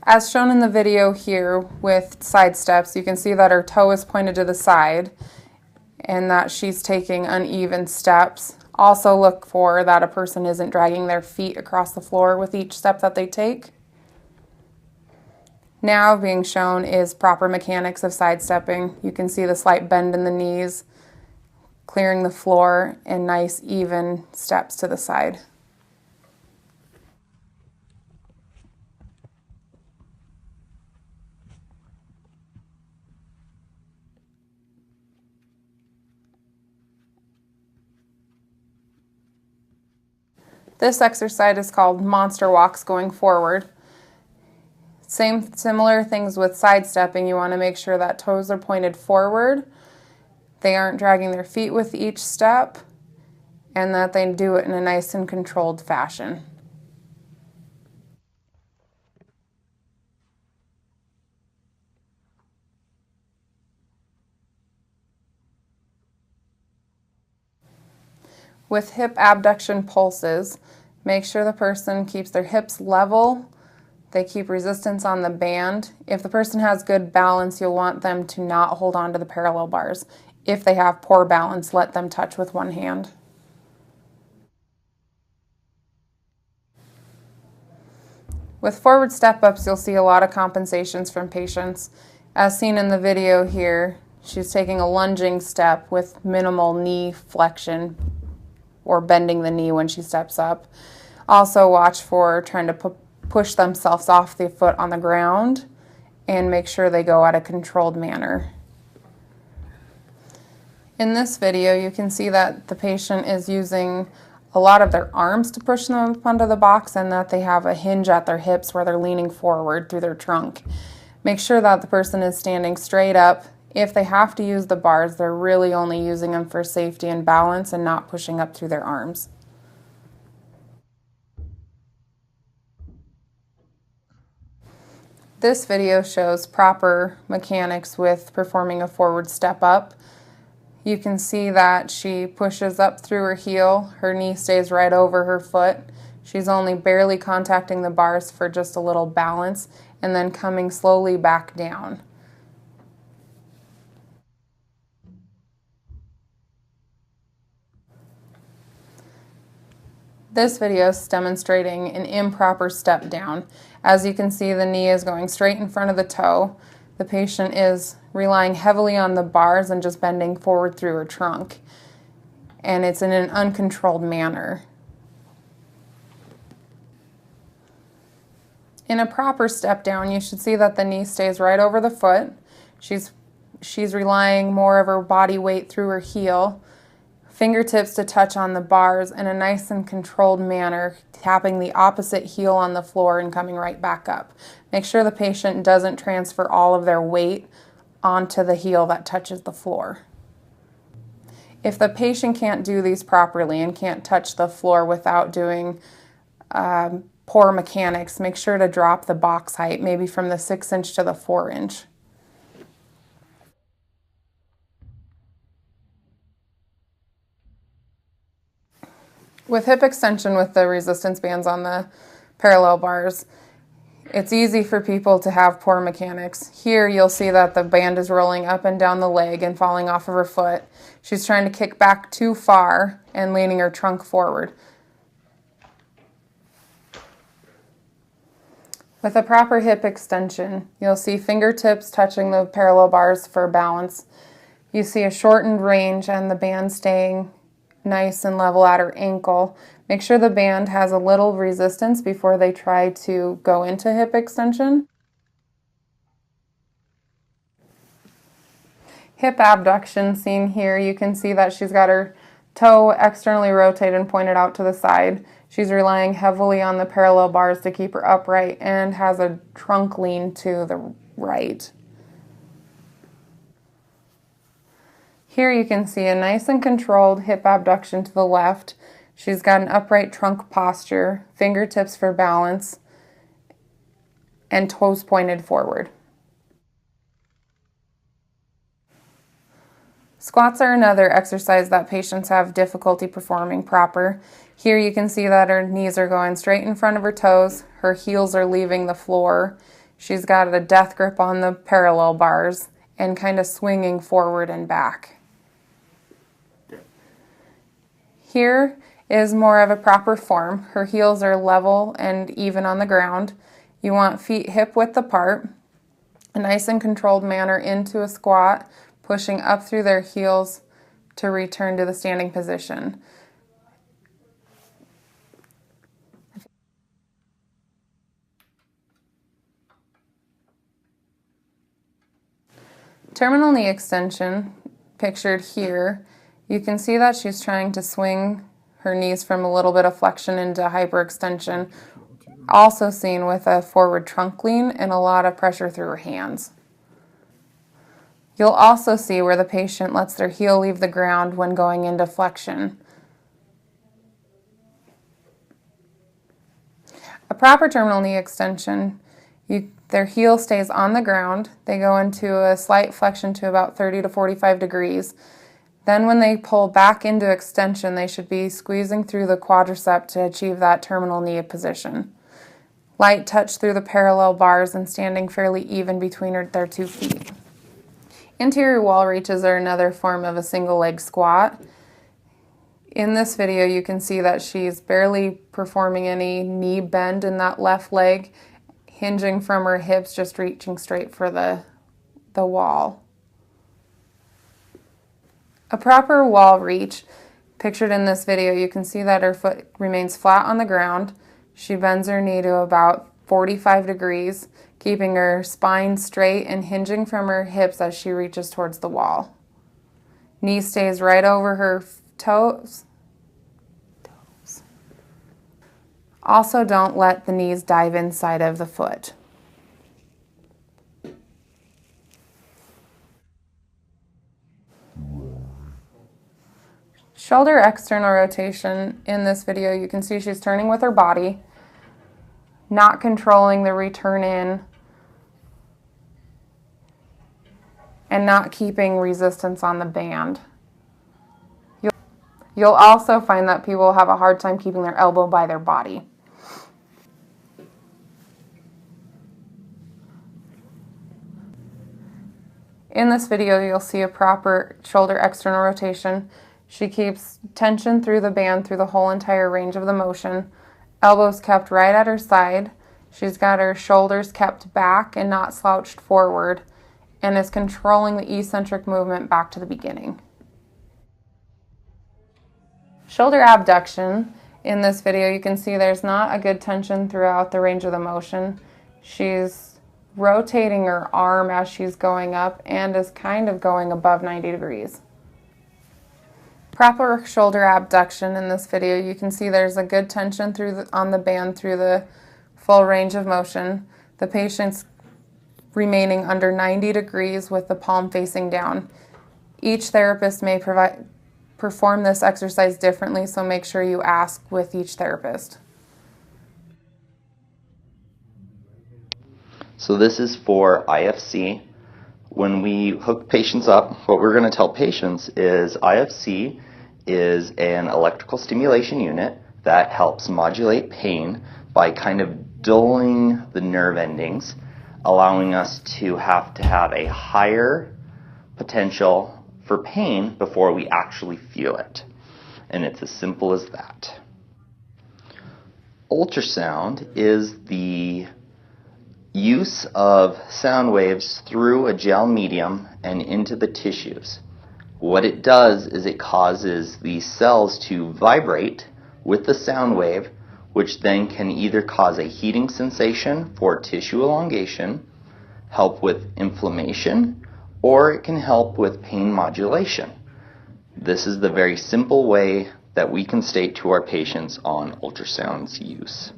As shown in the video here with side steps, you can see that her toe is pointed to the side and that she's taking uneven steps. Also look for that a person isn't dragging their feet across the floor with each step that they take. Now being shown is proper mechanics of sidestepping. You can see the slight bend in the knees, clearing the floor, and nice even steps to the side. This exercise is called monster walks going forward. Similar things with sidestepping. You want to make sure that toes are pointed forward, they aren't dragging their feet with each step, and that they do it in a nice and controlled fashion. With hip abduction pulses, make sure the person keeps their hips level, they keep resistance on the band. If the person has good balance, you'll want them to not hold on to the parallel bars. If they have poor balance, let them touch with one hand. With forward step-ups, you'll see a lot of compensations from patients. As seen in the video here, she's taking a lunging step with minimal knee flexion or bending the knee when she steps up. Also watch for trying to push themselves off the foot on the ground and make sure they go at a controlled manner. In this video, you can see that the patient is using a lot of their arms to push them up onto the box and that they have a hinge at their hips where they're leaning forward through their trunk. Make sure that the person is standing straight up. If they have to use the bars, they're really only using them for safety and balance and not pushing up through their arms. This video shows proper mechanics with performing a forward step up. You can see that she pushes up through her heel, her knee stays right over her foot. She's only barely contacting the bars for just a little balance and then coming slowly back down. This video is demonstrating an improper step down. As you can see, the knee is going straight in front of the toe. The patient is relying heavily on the bars and just bending forward through her trunk. And it's in an uncontrolled manner. In a proper step down, you should see that the knee stays right over the foot. She's relying more of her body weight through her heel. Fingertips to touch on the bars in a nice and controlled manner, tapping the opposite heel on the floor and coming right back up. Make sure the patient doesn't transfer all of their weight onto the heel that touches the floor. If the patient can't do these properly and can't touch the floor without doing poor mechanics, make sure to drop the box height, maybe from the 6-inch to the 4-inch. With hip extension with the resistance bands on the parallel bars, it's easy for people to have poor mechanics. Here you'll see that the band is rolling up and down the leg and falling off of her foot. She's trying to kick back too far and leaning her trunk forward. With a proper hip extension, you'll see fingertips touching the parallel bars for balance. You see a shortened range and the band staying nice and level at her ankle. Make sure the band has a little resistance before they try to go into hip extension. Hip abduction seen here, you can see that she's got her toe externally rotated and pointed out to the side. She's relying heavily on the parallel bars to keep her upright and has a trunk lean to the right. Here you can see a nice and controlled hip abduction to the left. She's got an upright trunk posture, fingertips for balance, and toes pointed forward. Squats are another exercise that patients have difficulty performing proper. Here you can see that her knees are going straight in front of her toes, her heels are leaving the floor, She's got a death grip on the parallel bars and kind of swinging forward and back. Here is more of a proper form. Her heels are level and even on the ground. You want feet hip width apart, a nice and controlled manner into a squat, pushing up through their heels to return to the standing position. Terminal knee extension, pictured here. You can see that she's trying to swing her knees from a little bit of flexion into hyperextension, also seen with a forward trunk lean and a lot of pressure through her hands. You'll also see where the patient lets their heel leave the ground when going into flexion. A proper terminal knee extension, their heel stays on the ground. They go into a slight flexion to about 30 to 45 degrees. Then when they pull back into extension, they should be squeezing through the quadricep to achieve that terminal knee position. Light touch through the parallel bars and standing fairly even between their 2 feet. Interior wall reaches are another form of a single leg squat. In this video, you can see that she's barely performing any knee bend in that left leg, hinging from her hips, just reaching straight for the wall. A proper wall reach, pictured in this video, you can see that her foot remains flat on the ground. She bends her knee to about 45 degrees, keeping her spine straight and hinging from her hips as she reaches towards the wall. Knee stays right over her toes. Also, don't let the knees dive inside of the foot. Shoulder external rotation. In this video, you can see she's turning with her body, not controlling the return in, and not keeping resistance on the band. You'll also find that people have a hard time keeping their elbow by their body. In this video, you'll see a proper shoulder external rotation. She keeps tension through the band through the whole entire range of the motion. Elbows kept right at her side. She's got her shoulders kept back and not slouched forward, and is controlling the eccentric movement back to the beginning. Shoulder abduction. In this video, you can see there's not a good tension throughout the range of the motion. She's rotating her arm as she's going up and is kind of going above 90 degrees. Proper shoulder abduction. In this video, you can see there's a good tension on the band through the full range of motion. The patient's remaining under 90 degrees with the palm facing down. Each therapist may perform this exercise differently, so make sure you ask with each therapist. So this is for IFC. When we hook patients up, what we're going to tell patients is IFC is an electrical stimulation unit that helps modulate pain by kind of dulling the nerve endings, allowing us to have a higher potential for pain before we actually feel it. And it's as simple as that. Ultrasound is the use of sound waves through a gel medium and into the tissues. What it does is it causes the cells to vibrate with the sound wave, which then can either cause a heating sensation for tissue elongation, help with inflammation, or it can help with pain modulation. This is the very simple way that we can state to our patients on ultrasound's use.